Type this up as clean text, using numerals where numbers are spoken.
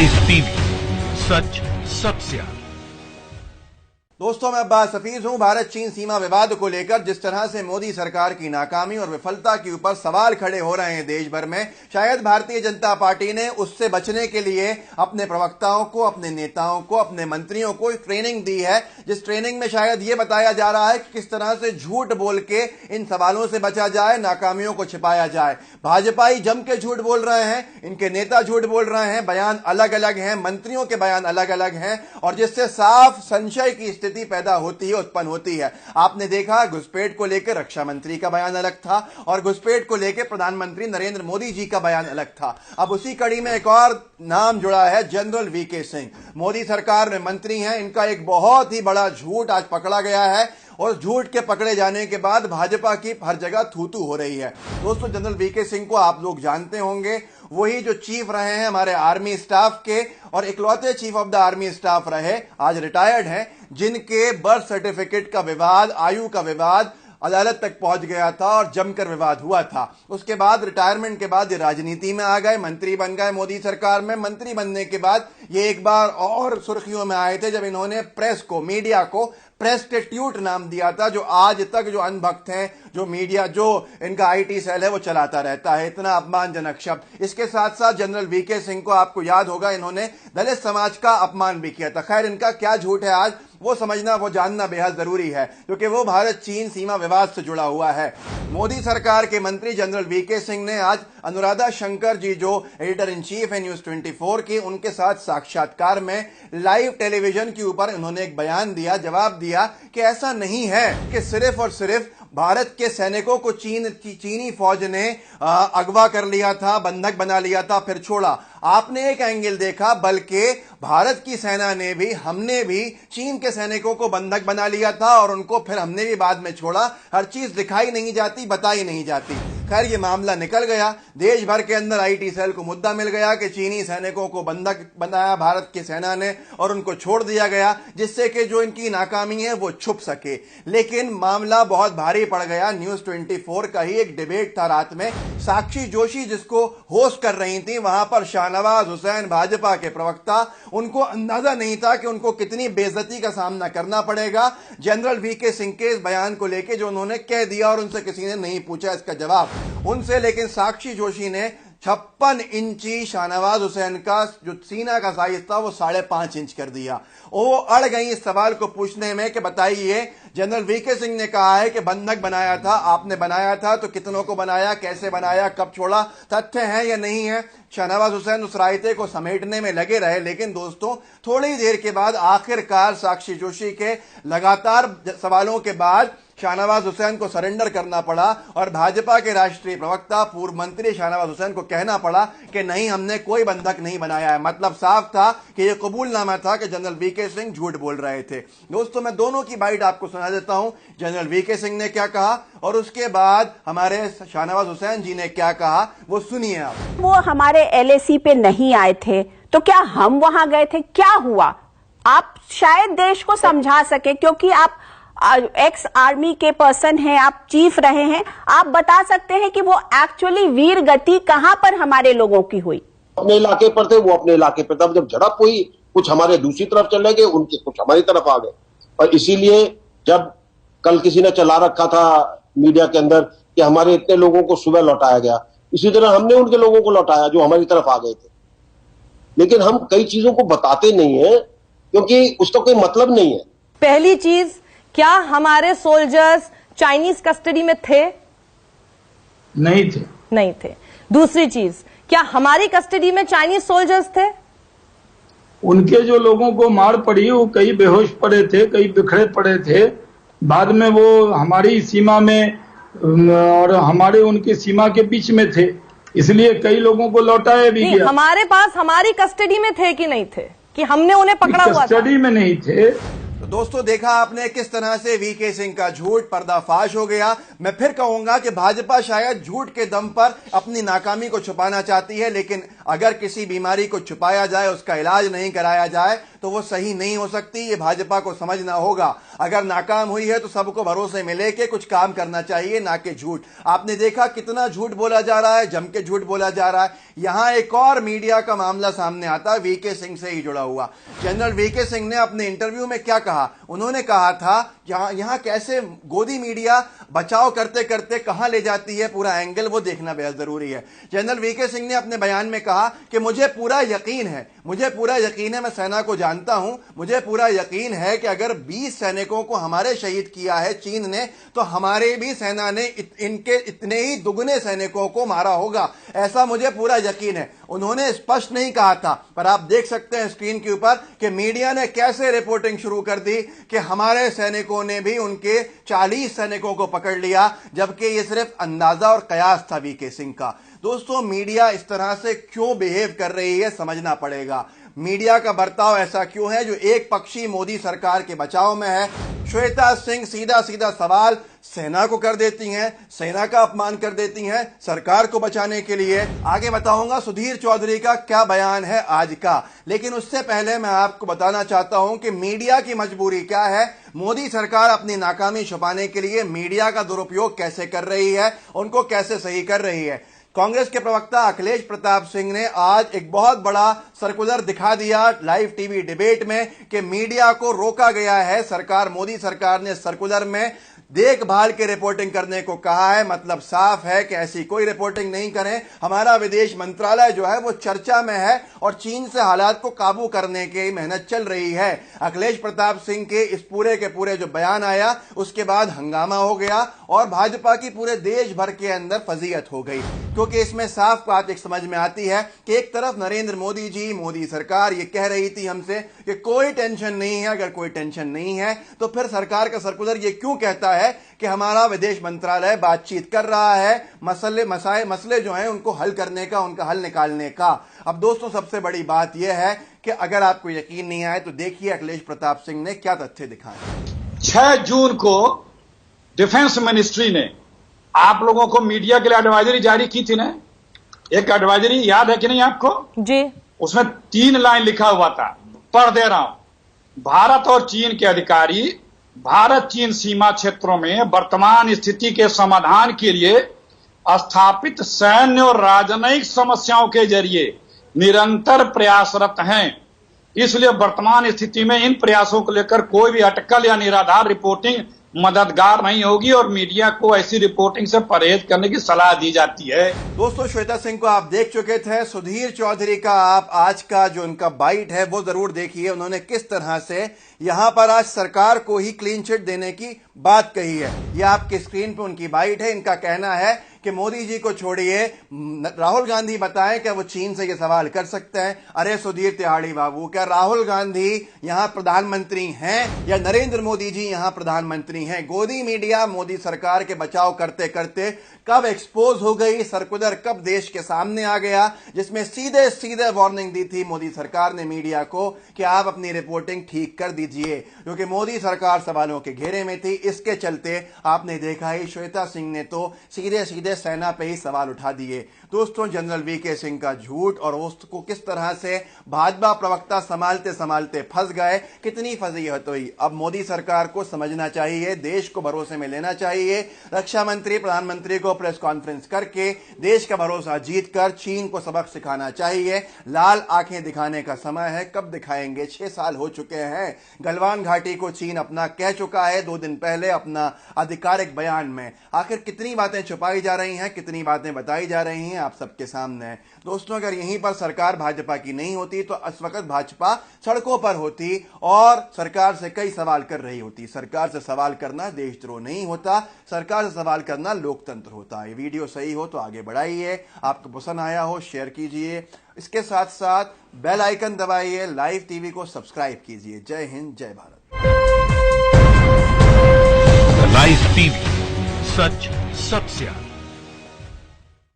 Rise TV, सच सबसे आगे। दोस्तों, मैं अब्बास हफीज हूं। भारत चीन सीमा विवाद को लेकर जिस तरह से मोदी सरकार की नाकामी और विफलता के ऊपर सवाल खड़े हो रहे हैं देश भर में, शायद भारतीय जनता पार्टी ने उससे बचने के लिए अपने प्रवक्ताओं को, अपने नेताओं को, अपने मंत्रियों को ट्रेनिंग दी है, जिस ट्रेनिंग में शायद यह बताया जा रहा है कि किस तरह से झूठ बोल के इन सवालों से बचा जाए, नाकामियों को छिपाया जाए। भाजपाई जम के झूठ बोल रहे हैं, इनके नेता झूठ बोल रहे हैं, बयान अलग अलग हैं, मंत्रियों के बयान अलग अलग हैं, और जिससे साफ संशय की स्थिति पैदा होती है, उत्पन्न होती है। आपने देखा, घुसपैठ को लेकर रक्षा मंत्री का बयान अलग था और घुसपैठ को लेकर प्रधानमंत्री नरेंद्र मोदी जी का बयान अलग था। अब उसी कड़ी में एक और नाम जुड़ा है, जनरल वीके सिंह। मोदी सरकार में मंत्री हैं, इनका एक बहुत ही बड़ा झूठ आज पकड़ा गया है और झूठ के पकड़े जाने के बाद भाजपा की हर जगह थू-थू हो रही है। दोस्तों, जनरल वीके सिंह को आप लोग जानते होंगे, वही जो चीफ रहे हैं हमारे आर्मी स्टाफ के और इकलौते chief of the army staff रहे, आज रिटायर्ड हैं, जिनके बर्थ सर्टिफिकेट का विवाद, आयु का विवाद अदालत तक पहुंच गया था और जमकर विवाद हुआ था। उसके बाद रिटायरमेंट के बाद ये राजनीति में आ गए, मंत्री बन गए मोदी सरकार में। मंत्री बनने के बाद ये एक बार और सुर्खियों में आए थे जब इन्होंने प्रेस को, मीडिया को प्रेस्टिट्यूट नाम दिया था, जो आज तक जो अनभक्त हैं, जो मीडिया, जो इनका आईटी सेल है, वो चलाता रहता है। इतना अपमानजनक शब्द। इसके साथ साथ जनरल वीके सिंह को आपको याद होगा, इन्होंने दलित समाज का अपमान भी किया था। खैर, इनका क्या झूठ है आज वो समझना, वो जानना बेहद जरूरी है, क्योंकि वो भारत चीन सीमा विवाद से जुड़ा हुआ है। मोदी सरकार के मंत्री जनरल वीके सिंह ने आज अनुराधा शंकर जी, जो एडिटर इन चीफ है न्यूज 24 की, उनके साथ साक्षात्कार में लाइव टेलीविजन के ऊपर उन्होंने एक बयान दिया, जवाब दिया कि ऐसा नहीं है कि सिर्फ और सिर्फ भारत के सैनिकों को चीनी फौज ने अगवा कर लिया था, बंधक बना लिया था, फिर छोड़ा। आपने एक एंगल देखा, बल्कि भारत की सेना ने भी, हमने भी चीन के सैनिकों को बंधक बना लिया था और उनको फिर हमने भी बाद में छोड़ा। हर चीज दिखाई नहीं जाती, बताई नहीं जाती। खैर, ये मामला निकल गया, देश भर के अंदर आईटी सेल को मुद्दा मिल गया कि चीनी सैनिकों को बंधक बनाया भारत की सेना ने और उनको छोड़ दिया गया, जिससे कि जो इनकी नाकामी है वो छुप सके। लेकिन मामला बहुत भारी पड़ गया। न्यूज 24 का ही एक डिबेट था रात में, साक्षी जोशी जिसको होस्ट कर रही थी, वहां पर शाहनवाज हुसैन, भाजपा के प्रवक्ता, उनको अंदाजा नहीं था कि उनको कितनी बेइज्जती का सामना करना पड़ेगा जनरल वीके सिंह के इस बयान को लेकर, जो उन्होंने कह दिया और उनसे किसी ने नहीं पूछा इसका जवाब उनसे। लेकिन साक्षी जोशी ने 56 इंची शाहनवाज हुसैन का जो सीना का साइज था वो 5.5 इंच कर दिया। वो अड़ गई इस सवाल को पूछने में कि बताइए, जनरल वीके सिंह ने कहा है कि बंधक बनाया था, आपने बनाया था तो कितनों को बनाया, कैसे बनाया, कब छोड़ा, तथ्य है या नहीं है। शाहनवाज हुसैन उस रायते को समेटने में लगे रहे। लेकिन दोस्तों, थोड़ी देर के बाद आखिरकार साक्षी जोशी के लगातार सवालों के बाद शाहनवाज हुसैन को सरेंडर करना पड़ा और भाजपा के राष्ट्रीय प्रवक्ता, पूर्व मंत्री शाहनवाज हुसैन को कहना पड़ा कि नहीं, हमने कोई बंधक नहीं बनाया है। मतलब साफ था कि यह कबूलनामा था कि जनरल वीके सिंह झूठ बोल रहे थे। दोस्तों, मैं दोनों की बाइट आपको सुना देता हूं, जनरल वीके सिंह ने क्या कहा और उसके बाद हमारे शाहनवाज हुसैन जी ने क्या कहा, वो सुनिए आप। वो हमारे एलएसी पे नहीं आए थे तो क्या हम वहां गए थे? क्या हुआ? आप शायद देश को समझा सके, क्योंकि आप एक्स आर्मी के पर्सन हैं, आप चीफ रहे हैं, आप बता सकते हैं कि वो एक्चुअली वीर गति कहां पर हमारे लोगों की हुई। अपने इलाके पर थे, वो अपने इलाके पर, तब जब झड़प हुई कुछ हमारे दूसरी तरफ चले गए, उनके कुछ हमारी तरफ आ गए। और इसीलिए जब कल किसी ने चला रखा था मीडिया के अंदर कि हमारे इतने लोगों को सुबह लौटाया गया, इसी तरह हमने उनके लोगों को लौटाया जो हमारी तरफ आ गए थे। लेकिन हम कई चीजों को बताते नहीं है क्योंकि उसका कोई मतलब नहीं है। पहली चीज, क्या हमारे सोल्जर्स चाइनीज कस्टडी में थे? नहीं थे। नहीं थे। दूसरी चीज, क्या हमारी कस्टडी में चाइनीज सोल्जर्स थे? उनके जो लोगों को मार पड़ी वो कई बेहोश पड़े थे, कई बिखरे पड़े थे। बाद में वो हमारी सीमा में और हमारे उनकी सीमा के बीच में थे, इसलिए कई लोगों को लौटाया भी गया। हमारे पास हमारी कस्टडी में थे कि नहीं थे, कि हमने उन्हें पकड़ा हुआ था? कस्टडी में नहीं थे, तो दोस्तों देखा आपने किस तरह से वीके सिंह का झूठ पर्दाफाश हो गया। मैं फिर कहूंगा कि भाजपा शायद झूठ के दम पर अपनी नाकामी को छुपाना चाहती है, लेकिन अगर किसी बीमारी को छुपाया जाए, उसका इलाज नहीं कराया जाए तो वो सही नहीं हो सकती। ये भाजपा को समझना होगा। अगर नाकाम हुई है तो सबको भरोसे में लेके कुछ काम करना चाहिए, ना कि झूठ। आपने देखा कितना झूठ बोला जा रहा है, जम के झूठ बोला जा रहा है। यहां एक और मीडिया का मामला सामने आता है, वीके सिंह से ही जुड़ा हुआ। जनरल वीके सिंह ने अपने इंटरव्यू में क्या कहा? उन्होंने कहा था यहां कैसे गोदी मीडिया बचाव करते करते कहां ले जाती है, पूरा एंगल वो देखना बेहद जरूरी है। जनरल वीके सिंह ने अपने बयान में कहा कि मुझे पूरा यकीन है, मैं सेना को जानता हूं, मुझे पूरा यकीन है कि अगर 20 सैनिकों को हमारे शहीद किया है चीन ने, तो हमारे भी सेना ने इनके इतने ही दुगने सैनिकों को मारा होगा, ऐसा मुझे पूरा यकीन है। उन्होंने स्पष्ट नहीं कहा था, पर आप देख सकते हैं स्क्रीन के ऊपर कि मीडिया ने कैसे रिपोर्टिंग शुरू कर दी कि हमारे सैनिकों ने भी उनके 40 सैनिकों को पकड़ लिया, जबकि यह सिर्फ अंदाजा और कयास था वीके सिंह का। दोस्तों मीडिया इस तरह से क्यों बिहेव कर रही है समझना पड़ेगा। मीडिया का बर्ताव ऐसा क्यों है जो एक पक्षी मोदी सरकार के बचाव में है? श्वेता सिंह सीधा सीधा सवाल सेना को कर देती हैं, सेना का अपमान कर देती हैं सरकार को बचाने के लिए। आगे बताऊंगा सुधीर चौधरी का क्या बयान है आज का, लेकिन उससे पहले मैं आपको बताना चाहता हूं कि मीडिया की मजबूरी क्या है। मोदी सरकार अपनी नाकामी छुपाने के लिए मीडिया का दुरुपयोग कैसे कर रही है, उनको कैसे सही कर रही है। कांग्रेस के प्रवक्ता अखिलेश प्रताप सिंह ने आज एक बहुत बड़ा सर्कुलर दिखा दिया लाइव टीवी डिबेट में कि मीडिया को रोका गया है। मोदी सरकार ने सर्कुलर में देखभाल के रिपोर्टिंग करने को कहा है। मतलब साफ है कि ऐसी कोई रिपोर्टिंग नहीं करें। हमारा विदेश मंत्रालय जो है वो चर्चा में है और चीन से हालात को काबू करने की मेहनत चल रही है। अखिलेश प्रताप सिंह के इस पूरे के पूरे जो बयान आया उसके बाद हंगामा हो गया और भाजपा की पूरे देश भर के अंदर फजीयत हो गई, क्योंकि इसमें साफ बात एक समझ में आती है कि एक तरफ नरेंद्र मोदी जी, मोदी सरकार ये कह रही थी हमसे कि कोई टेंशन नहीं है। अगर कोई टेंशन नहीं है तो फिर सरकार का सर्कुलर ये क्यों कहता है कि हमारा विदेश मंत्रालय बातचीत कर रहा है मसले जो हैं उनको हल करने का, उनका हल निकालने का। अब दोस्तों सबसे बड़ी बात यह है कि अगर आपको यकीन नहीं आए तो देखिए अखिलेश प्रताप सिंह ने क्या तथ्य दिखाए। 6 जून को डिफेंस मिनिस्ट्री ने आप लोगों को मीडिया के लिए एडवाइजरी जारी की थी ना। एक एडवाइजरी याद है कि नहीं आपको जी? उसमें 3 लाइन लिखा हुआ था, पढ़ दे रहा हूं। भारत और चीन के अधिकारी भारत चीन सीमा क्षेत्रों में वर्तमान स्थिति के समाधान के लिए स्थापित सैन्य और राजनयिक समस्याओं के जरिए निरंतर प्रयासरत हैं। इसलिए वर्तमान स्थिति में इन प्रयासों को लेकर कोई भी अटकल या निराधार रिपोर्टिंग मददगार नहीं होगी और मीडिया को ऐसी रिपोर्टिंग से परहेज करने की सलाह दी जाती है। दोस्तों श्वेता सिंह को आप देख चुके थे, सुधीर चौधरी का आप आज का जो उनका बाइट है वो जरूर देखिए। उन्होंने किस तरह से यहां पर आज सरकार को ही क्लीन चिट देने की बात कही है। यह आपकी स्क्रीन पर उनकी बाइट है। इनका कहना है कि मोदी जी को छोड़िए, राहुल गांधी बताएं क्या वो चीन से ये सवाल कर सकते हैं। अरे सुधीर तिहाड़ी बाबू, क्या राहुल गांधी यहां प्रधानमंत्री हैं या नरेंद्र मोदी जी यहां प्रधानमंत्री हैं? गोदी मीडिया मोदी सरकार के बचाव करते करते कब एक्सपोज हो गई, सर्कुलर कब देश के सामने आ गया, जिसमें सीधे सीधे वार्निंग दी थी मोदी सरकार ने मीडिया को कि आप अपनी रिपोर्टिंग ठीक कर दीजिए, क्योंकि मोदी सरकार सवालों के घेरे में थी। इसके चलते आपने देखा ही श्वेता सिंह ने तो सीधे सीधे सेना पे ही सवाल उठा दिए। दोस्तों जनरल वीके सिंह का झूठ और उसको किस तरह से भाजपा प्रवक्ता संभालते संभालते फंस गए, कितनी फजीहत हुई। अब मोदी सरकार को समझना चाहिए, देश को भरोसे में लेना चाहिए। रक्षा मंत्री प्रधानमंत्री को प्रेस कॉन्फ्रेंस करके देश का भरोसा जीतकर चीन को सबक सिखाना चाहिए। लाल आंखें दिखाने का समय है, कब दिखाएंगे? 6 साल हो चुके हैं। गलवान घाटी को चीन अपना कह चुका है 2 दिन पहले अपना आधिकारिक बयान में। आखिर कितनी बातें छुपाई जा रही हैं, कितनी बातें बताई जा रही हैं, आप सबके सामने है। दोस्तों अगर यहीं पर सरकार भाजपा की नहीं होती तो इस वक्त भाजपा सड़कों पर होती और सरकार से कई सवाल कर रही होती। सरकार से सवाल करना देशद्रोह नहीं होता, सरकार से सवाल करना लोकतंत्र होता है। ये वीडियो सही हो तो आगे बढ़ाइए, आपको पसंद आया हो शेयर कीजिए, इसके साथ साथ बेल आइकन दबाइए, लाइव टीवी को सब्सक्राइब कीजिए। जय हिंद, जय भारत। लाइव टीवी, सच सबसे आगे।